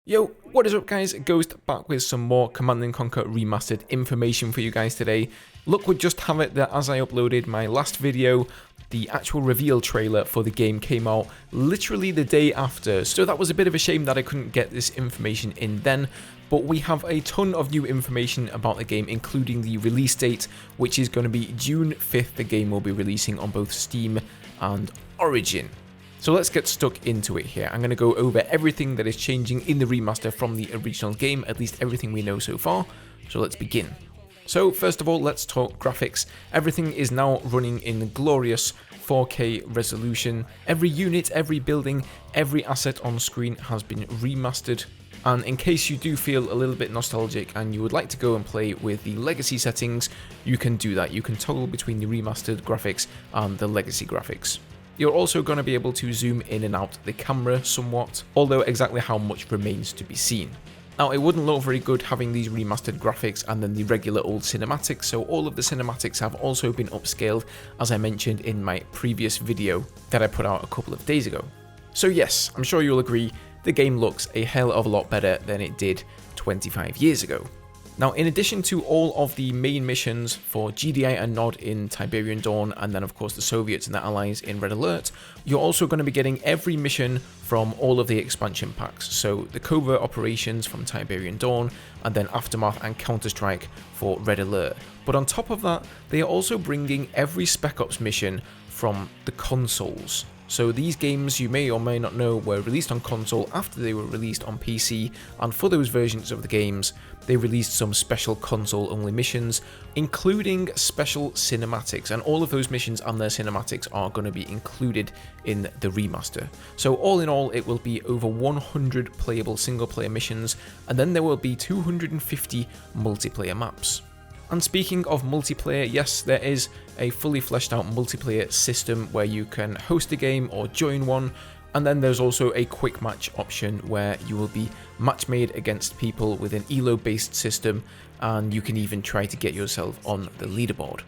Yo, what is up guys? Ghost back with some more Command & Conquer Remastered information for you guys today. Luck would just have it that as I uploaded my last video, the actual reveal trailer for the game came out literally the day after, so that was a bit of a shame that I couldn't get this information in then, but we have a ton of new information about the game, including the release date, which is going to be June 5th. The game will be releasing on both Steam and Origin. So let's get stuck into it here. I'm going to go over everything that is changing in the remaster from the original game, at least everything we know so far. So let's begin. So first of all, let's talk graphics. Everything is now running in glorious 4K resolution. Every unit, every building, every asset on screen has been remastered. And in case you do feel a little bit nostalgic and you would like to go and play with the legacy settings, you can do that. You can toggle between the remastered graphics and the legacy graphics. You're also going to be able to zoom in and out the camera somewhat, although exactly how much remains to be seen. Now, it wouldn't look very good having these remastered graphics and then the regular old cinematics, so all of the cinematics have also been upscaled, as I mentioned in my previous video that I put out a couple of days ago. So yes, I'm sure you'll agree, the game looks a hell of a lot better than it did 25 years ago. Now, in addition to all of the main missions for GDI and Nod in Tiberian Dawn, and then of course the Soviets and the Allies in Red Alert, you're also going to be getting every mission from all of the expansion packs. So the covert operations from Tiberian Dawn, and then Aftermath and Counter-Strike for Red Alert. But on top of that, they are also bringing every Spec Ops mission from the consoles. So these games, you may or may not know, were released on console after they were released on PC, and for those versions of the games, they released some special console-only missions, including special cinematics, and all of those missions and their cinematics are going to be included in the remaster. So all in all, it will be over 100 playable single-player missions, and then there will be 250 multiplayer maps. And speaking of multiplayer, yes, there is a fully fleshed out multiplayer system where you can host a game or join one, and then there's also a quick match option where you will be match made against people with an elo based system, and you can even try to get yourself on the leaderboard.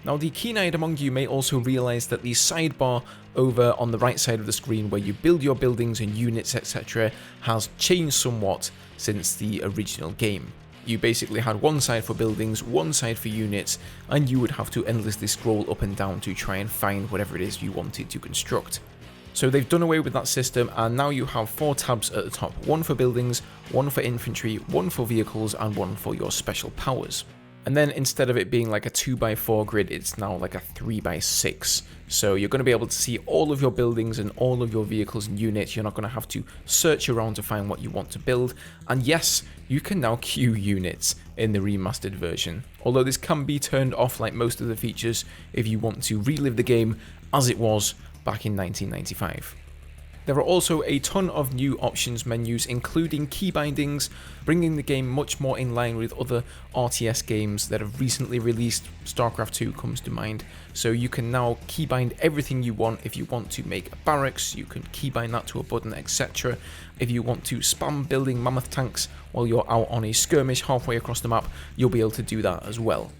Now, the keen-eyed among you may also realise that the sidebar over on the right side of the screen where you build your buildings and units etc. has changed somewhat since the original game. You basically had one side for buildings, one side for units, and you would have to endlessly scroll up and down to try and find whatever it is you wanted to construct. So they've done away with that system, and now you have 4 tabs at the top, one for buildings, one for infantry, one for vehicles, and one for your special powers. And then instead of it being like a 2x4 grid, it's now like a 3x6. So you're going to be able to see all of your buildings and all of your vehicles and units. You're not going to have to search around to find what you want to build. And yes, you can now queue units in the remastered version. Although this can be turned off like most of the features if you want to relive the game as it was back in 1995. There are also a ton of new options menus, including key bindings, bringing the game much more in line with other RTS games that have recently released. StarCraft 2 comes to mind. So you can now keybind everything you want. If you want to make a barracks, you can keybind that to a button, etc. If you want to spam building mammoth tanks while you're out on a skirmish halfway across the map, you'll be able to do that as well.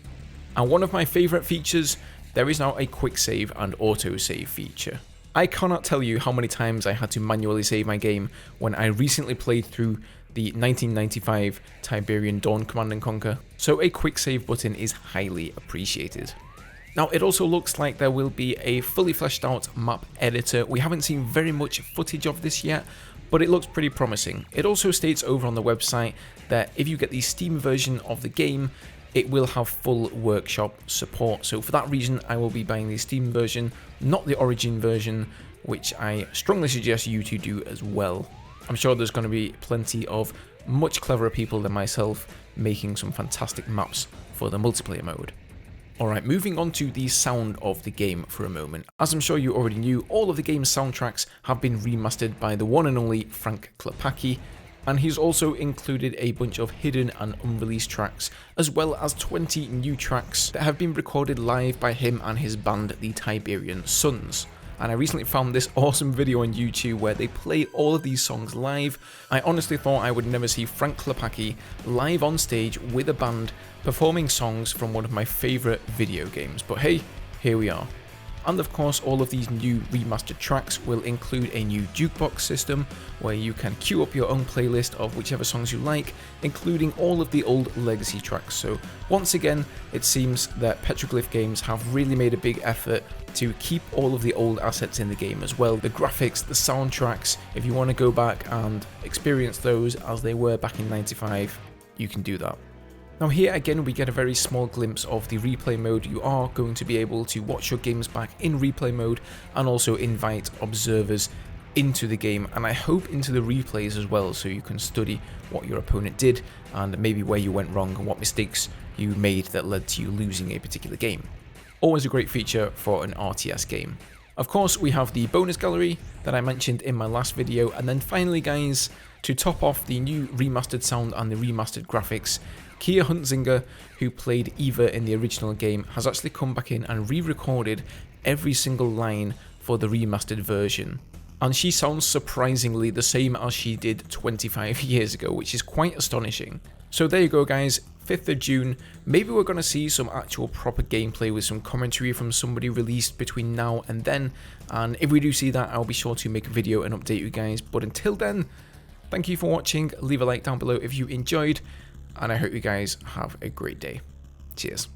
And one of my favourite features, there is now a quick save and auto save feature. I cannot tell you how many times I had to manually save my game when I recently played through the 1995 Tiberian Dawn Command & Conquer, so a quick save button is highly appreciated. Now, it also looks like there will be a fully fleshed out map editor. We haven't seen very much footage of this yet, but it looks pretty promising. It also states over on the website that if you get the Steam version of the game, it will have full workshop support. So for that reason, I will be buying the Steam version, not the Origin version, which I strongly suggest you to do as well. I'm sure there's going to be plenty of much cleverer people than myself making some fantastic maps for the multiplayer mode. Alright, moving on to the sound of the game for a moment. As I'm sure you already knew, all of the game's soundtracks have been remastered by the one and only Frank Klepacki, and he's also included a bunch of hidden and unreleased tracks, as well as 20 new tracks that have been recorded live by him and his band, the Tiberian Sons. And I recently found this awesome video on YouTube where they play all of these songs live. I honestly thought I would never see Frank Klepacki live on stage with a band performing songs from one of my favourite video games, but hey, here we are. And of course, all of these new remastered tracks will include a new jukebox system where you can queue up your own playlist of whichever songs you like, including all of the old legacy tracks. So once again, it seems that Petroglyph Games have really made a big effort to keep all of the old assets in the game as well. The graphics, the soundtracks, if you want to go back and experience those as they were back in '95, you can do that. Now here again we get a very small glimpse of the replay mode. You are going to be able to watch your games back in replay mode and also invite observers into the game, and I hope into the replays as well, so you can study what your opponent did and maybe where you went wrong and what mistakes you made that led to you losing a particular game. Always a great feature for an RTS game. Of course, we have the bonus gallery that I mentioned in my last video, and then finally guys, to top off the new remastered sound and the remastered graphics, Kia Huntzinger, who played Eva in the original game, has actually come back in and re-recorded every single line for the remastered version. And she sounds surprisingly the same as she did 25 years ago, which is quite astonishing. So there you go guys, 5th of June, maybe we're going to see some actual proper gameplay with some commentary from somebody released between now and then, and if we do see that, I'll be sure to make a video and update you guys. But until then, thank you for watching, leave a like down below if you enjoyed, and I hope you guys have a great day. Cheers.